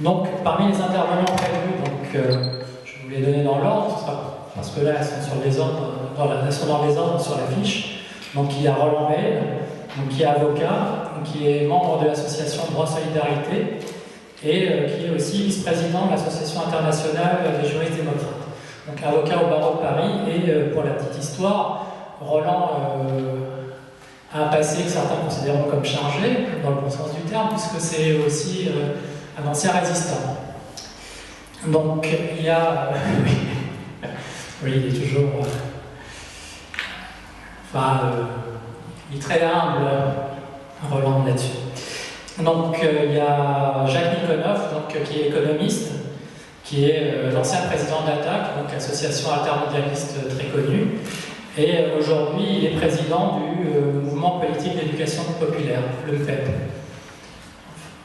Donc, parmi les intervenants prévus, je vous les donner dans l'ordre, parce que là, elles sont sur les ordres, elles sont dans les ordres sur la fiche. Donc, il y a Roland Veil, qui est avocat, qui est membre de l'association Droit Solidarité, et qui est aussi vice-président de l'association internationale des juristes démocrates. Donc, avocat au barreau de Paris, et pour la petite histoire, Roland a un passé que certains considèrent comme chargé, dans le bon sens du terme, puisque c'est aussi un ancien résistant. Donc, il y a... oui, il est toujours... il est très humble, Roland, là-dessus. Donc, il y a Jacques Nikonov, qui est économiste, qui est l'ancien président d'ATTAC, donc association altermondialiste très connue. Et aujourd'hui, il est président du mouvement politique d'éducation populaire, le MPEP.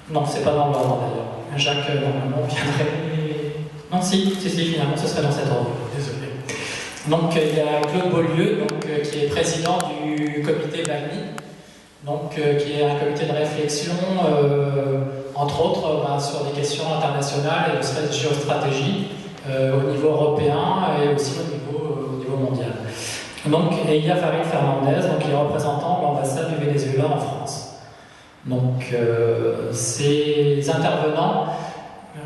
Non, c'est pas dans l'ordre d'ailleurs. Jacques, normalement, viendrait. Non, si, finalement, ce serait dans cet ordre. Désolé. Donc, il y a Claude Beaulieu, qui est président du comité BALMI, qui est un comité de réflexion, entre autres, sur des questions internationales et de géostratégie au niveau européen et aussi au niveau mondial. Donc, et il y a Farid Fernandez, qui est représentant de l'ambassade du Venezuela en France. Donc, ces intervenants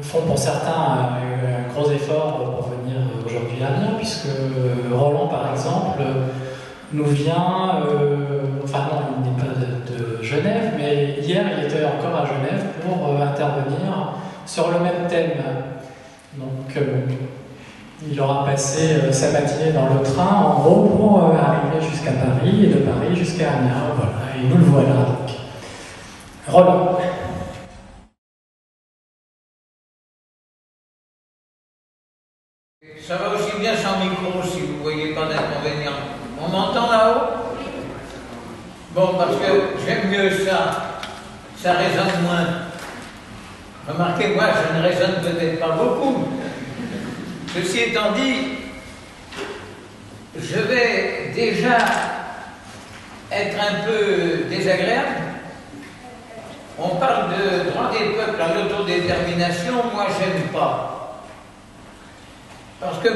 font pour certains un gros effort pour venir aujourd'hui à Amiens, puisque Roland, par exemple, nous vient, il n'est pas de Genève, mais hier il était encore à Genève pour intervenir sur le même thème. Donc, il aura passé sa matinée dans le train, en gros, pour arriver jusqu'à Paris, et de Paris jusqu'à Amiens. Voilà, et nous le voilà. Donc. Roland. Ça va aussi bien sans micro, si vous ne voyez pas d'inconvénient. On m'entend là-haut? Bon, parce que j'aime mieux ça. Ça résonne moins. Remarquez, moi, je ne résonne peut-être pas beaucoup. Ceci étant dit, je vais déjà être un peu désagréable. On parle de droit des peuples à l'autodétermination, moi j'aime pas. Parce que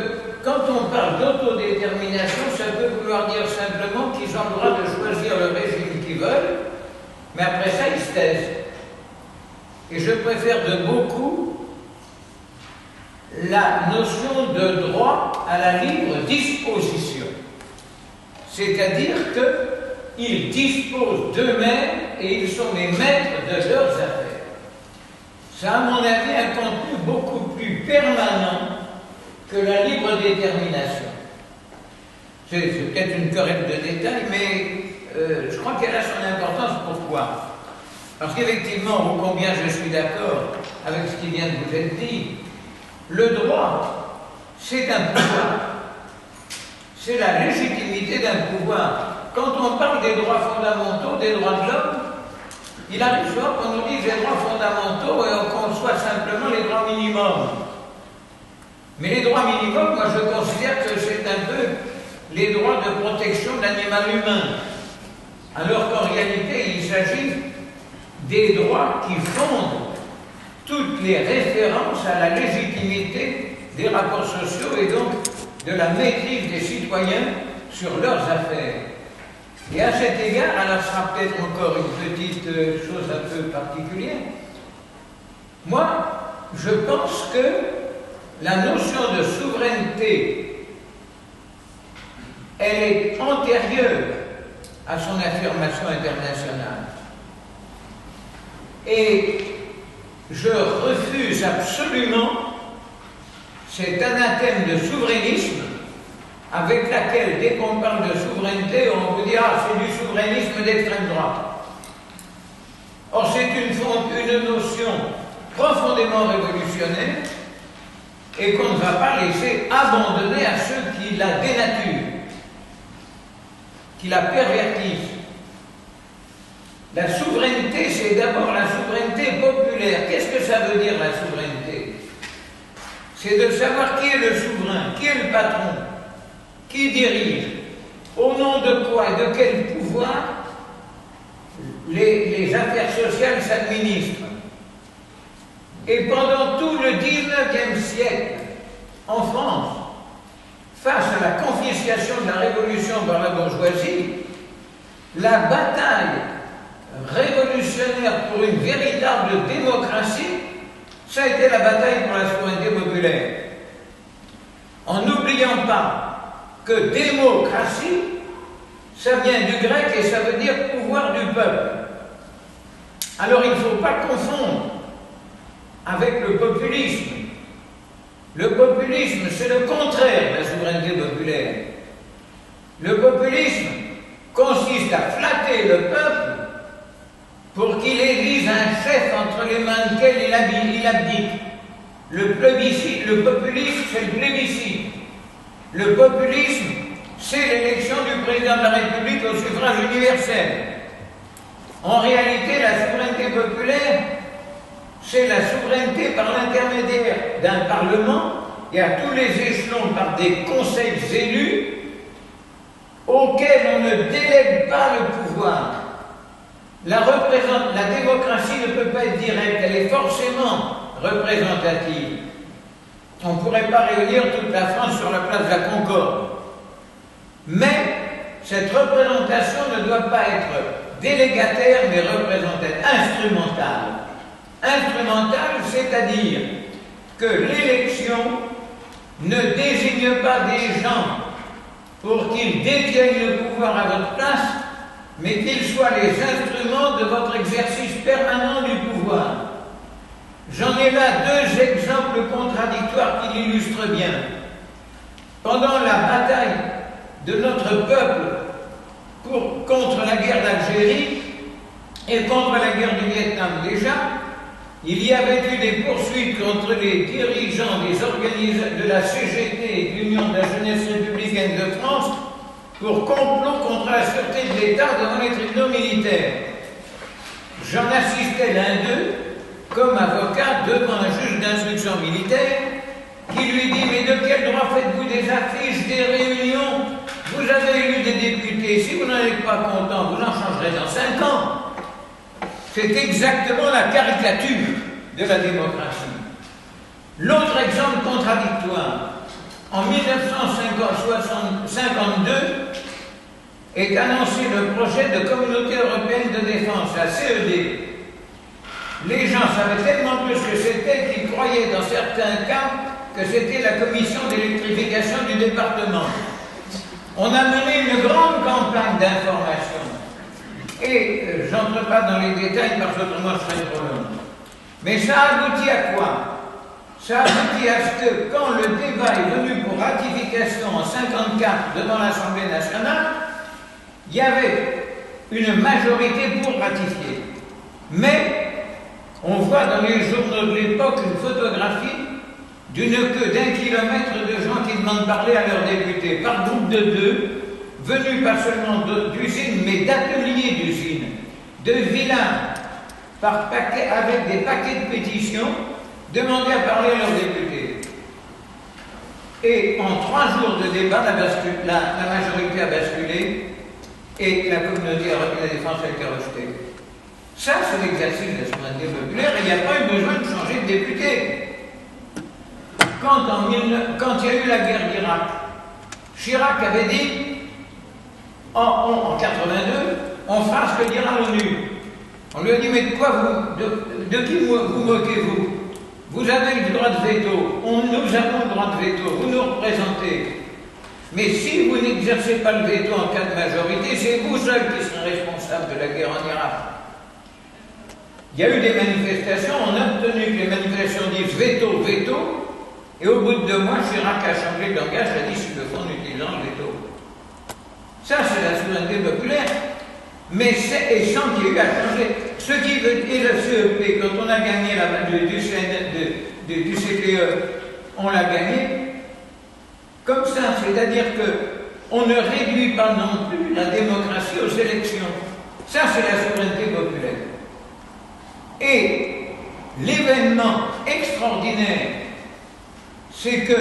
quand on parle d'autodétermination, ça peut vouloir dire simplement qu'ils ont le droit de choisir le régime qu'ils veulent, mais après ça ils se taisent. Et je préfère de beaucoup la notion de droit à la libre disposition. C'est-à-dire qu'ils disposent d'eux-mêmes et ils sont les maîtres de leurs affaires. Ça a, à mon avis, un contenu beaucoup plus permanent que la libre détermination. C'est peut-être une querelle de détail, mais je crois qu'elle a son importance. Pourquoi? Parce qu'effectivement, ô combien je suis d'accord avec ce qui vient de vous être dit, le droit, c'est un pouvoir. C'est la légitimité d'un pouvoir. Quand on parle des droits fondamentaux, des droits de l'homme, il arrive souvent qu'on nous dise les droits fondamentaux et on conçoit simplement les droits minimums. Mais les droits minimums, moi je considère que c'est un peu les droits de protection de l'animal humain. Alors qu'en réalité, il s'agit des droits qui fondent toutes les références à la légitimité des rapports sociaux et donc de la maîtrise des citoyens sur leurs affaires. Et à cet égard, alors ce sera peut-être encore une petite chose un peu particulière, moi, je pense que la notion de souveraineté, elle est antérieure à son affirmation internationale. Et je refuse absolument cet anathème de souverainisme avec laquelle, dès qu'on parle de souveraineté, on vous dit « Ah, c'est du souverainisme d'extrême droite ». Or, c'est une notion profondément révolutionnaire et qu'on ne va pas laisser abandonner à ceux qui la dénaturent, qui la pervertissent. La souveraineté, c'est d'abord la souveraineté populaire. Qu'est-ce que ça veut dire, la souveraineté? C'est de savoir qui est le souverain, qui est le patron, qui dirige, au nom de quoi et de quel pouvoir les affaires sociales s'administrent. Et pendant tout le XIXe siècle, en France, face à la confiscation de la Révolution par la bourgeoisie, la bataille révolutionnaire pour une véritable démocratie, ça a été la bataille pour la souveraineté populaire. En n'oubliant pas que démocratie, ça vient du grec et ça veut dire pouvoir du peuple. Alors il ne faut pas confondre avec le populisme. Le populisme, c'est le contraire de la souveraineté populaire. Le populisme consiste à flatter le peuple pour qu'il élise un chef entre les mains desquels il abdique. Le populisme, c'est le plébiscite. Le populisme, c'est l'élection du président de la République au suffrage universel. En réalité, la souveraineté populaire, c'est la souveraineté par l'intermédiaire d'un parlement et à tous les échelons par des conseils élus auxquels on ne délègue pas le pouvoir. La démocratie ne peut pas être directe, elle est forcément représentative. On ne pourrait pas réunir toute la France sur la place de la Concorde. Mais cette représentation ne doit pas être délégataire, mais représentative, instrumentale. Instrumentale, c'est-à-dire que l'élection ne désigne pas des gens pour qu'ils détiennent le pouvoir à votre place, mais qu'ils soient les instruments de votre exercice permanent du pouvoir. J'en ai là deux exemples contradictoires qui l'illustrent bien. Pendant la bataille de notre peuple contre la guerre d'Algérie et contre la guerre du Vietnam déjà, il y avait eu des poursuites contre les dirigeants de la CGT et de l'Union de la jeunesse républicaine de France pour complot contre la sûreté de l'État devant les tribunaux militaires. J'en assistais l'un d'eux comme avocat devant un juge d'instruction militaire qui lui dit « Mais de quel droit faites-vous des affiches, des réunions? Vous avez élu des députés, si vous n'en êtes pas content, vous en changerez dans 5 ans. » C'est exactement la caricature de la démocratie. L'autre exemple contradictoire, en 1952, est annoncé le projet de Communauté européenne de défense, la CED. Les gens savaient tellement plus ce que c'était qu'ils croyaient dans certains cas que c'était la commission d'électrification du département. On a mené une grande campagne d'information. Et j'entre pas dans les détails parce qu'autrement je serais trop long. Mais ça aboutit à quoi? Ça aboutit à ce que quand le débat est venu pour ratification en 1954 devant l'Assemblée nationale, il y avait une majorité pour ratifier. Mais on voit dans les journaux de l'époque une photographie d'une queue d'1 kilomètre de gens qui demandent parler à leurs députés, par groupe de 2, venus pas seulement d'usines, mais d'ateliers d'usines, de villages, par paquet, avec des paquets de pétitions, demandaient à parler à leurs députés. Et en 3 jours de débat, la majorité a basculé et la communauté européenne de défense a été rejetée. Ça, c'est l'exercice de la souveraineté populaire et il n'y a pas eu besoin de changer de député. Quand il y a eu la guerre d'Irak, Chirac avait dit en 82, on fera ce que dira l'ONU. On lui a dit, mais de qui vous moquez-vous? Vous avez le droit de veto, nous avons le droit de veto, vous nous représentez. Mais si vous n'exercez pas le veto en cas de majorité, c'est vous seul qui serez responsable de la guerre en Irak. Il y a eu des manifestations, on a obtenu que les manifestations disent veto, veto, et au bout de 2 mois, Chirac a changé de langage, a dit s'il le font en utilisant le veto. Ça, c'est la souveraineté populaire, mais et sans qu'il y ait eu à changer. Ce qui veut dire le CEP, quand on a gagné du CPE, on l'a gagné comme ça, c'est-à-dire qu'on ne réduit pas non plus la démocratie aux élections. Ça, c'est la souveraineté populaire. Et l'événement extraordinaire, c'est que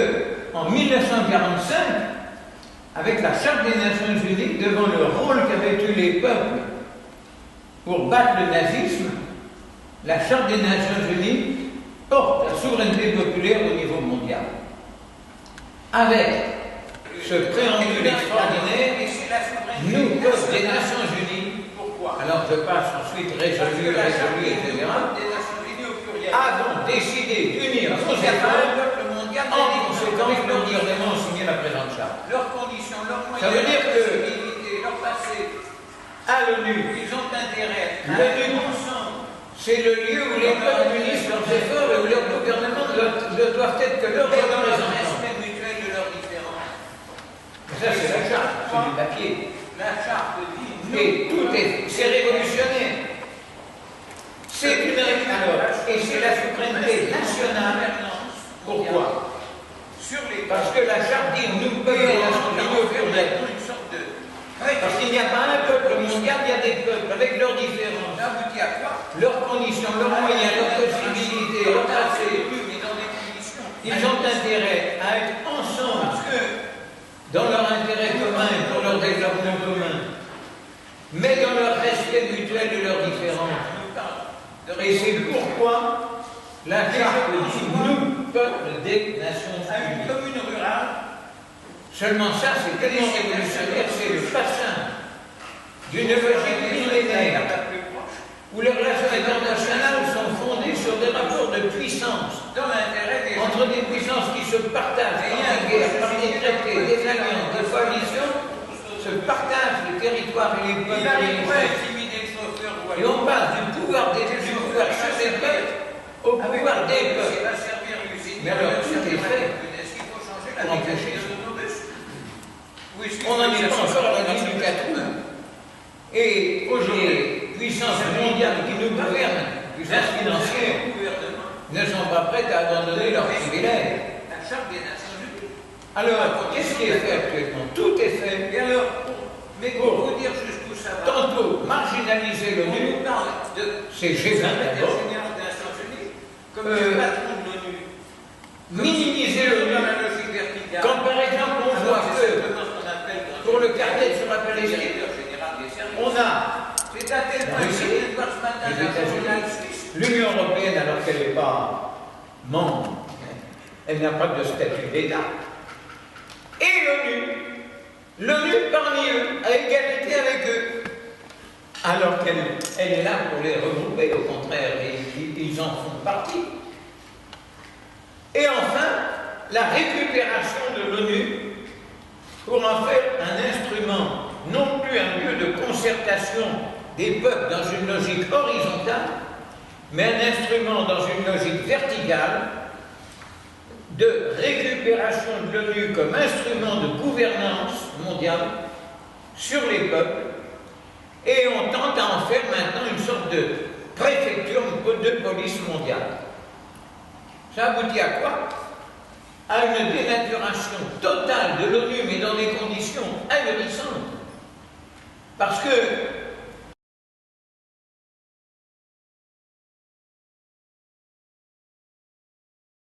en 1945, avec la Charte des Nations Unies, devant le rôle qu'avaient eu les peuples pour battre le nazisme, la Charte des Nations Unies porte la souveraineté populaire au niveau mondial. Avec ce préambule extraordinaire, nous, peuple des Nations Unies, alors je passe ensuite résolu, etc., avons décidé d'unir nos efforts en conséquence de gouvernement signé la présente charte. Leurs conditions, leurs moyens, Ça veut dire leur que possibilité, leur passé, à l'ONU, ils ont intérêt à l'ONU, ensemble. c'est le lieu où les peuples unissent leurs efforts et où leurs gouvernements ne doivent être que leurs Mais dans le représentants. respect mutuel de leurs différences. Ça, c'est la charte, c'est du papier. La charte dit Et tout est, c'est révolutionnaire. C'est une alors, et c'est la souveraineté nationale. Pourquoi? sur les Parce que la charte dit nous, peuple des Nations Unies, au pluriel. une sorte de. Parce qu'il n'y a pas un peuple mondial, il y a des peuples avec leurs différences, Ça aboutit à quoi? leurs conditions, leurs moyens, leurs possibilités, leurs passés. Mais dans des conditions. Ils ont intérêt à être ensemble Parce que dans leur intérêt commun et pour leur développement commun, mais dans leur respect mutuel de leurs différences. nous parle de Et c'est pourquoi la charte dit nous, peuple des Nations à une Unies. commune rurale. Seulement ça, c'est tellement révolutionnaire, c'est le passage d'une logique millénaire La plus proche, où les relations internationales sont fondées sur des rapports de puissance dans l'intérêt des entre des puissances qui se partagent par la guerre, par des traités, des alliances, des coalitions, se partagent les territoires et les Il peuples. n'arrive pas à intimider le chauffeur ou à Et on passe du pouvoir sur des peuples au pouvoir des C'est peuples. va servir l'usine. Mais alors, tout est fait. Est-ce qu'il faut changer la Pour mécanique empêcher des autobus? Oui, On n'en est pas encore à la ligne du 4 août. Et aujourd'hui, les puissances mondiales qui nous gouvernent, puissances financières, ne sont pas prêtes à abandonner leurs privilèges. La charte des Nations Unies. Alors, qu'est-ce qui est fait actuellement? Tout est fait. Et alors, mais pour vous dire jusqu'où ça va, Tantôt marginaliser on l'ONU, nous parle de c'est G20 secrétaire d'abord, général des Nations Unies comme le patron de l'ONU. minimiser Dans l'ONU. la logique verticale. Quand par exemple on Alors, voit c'est que simplement ce qu'on appelle dans pour le une- quartet sur la le Palestine, directeur général des services. on a C'est à tel point que je viens de voir ce matin les dans un journal États-Unis, suisse. l'Union européenne, alors qu'elle n'est pas membre, elle n'a pas de statut d'État, et l'ONU parmi eux, à égalité avec eux, alors qu'elle est là pour les regrouper, au contraire, ils en font partie. Et enfin, la récupération de l'ONU pour en faire un instrument, non plus un lieu de concertation des peuples dans une logique horizontale, mais un instrument dans une logique verticale de récupération de l'ONU comme instrument de gouvernance mondiale sur les peuples, et on tente à en faire maintenant une sorte de préfecture de police mondiale. Ça aboutit à quoi? À une dénaturation totale de l'ONU, mais dans des conditions ahurissantes. Parce que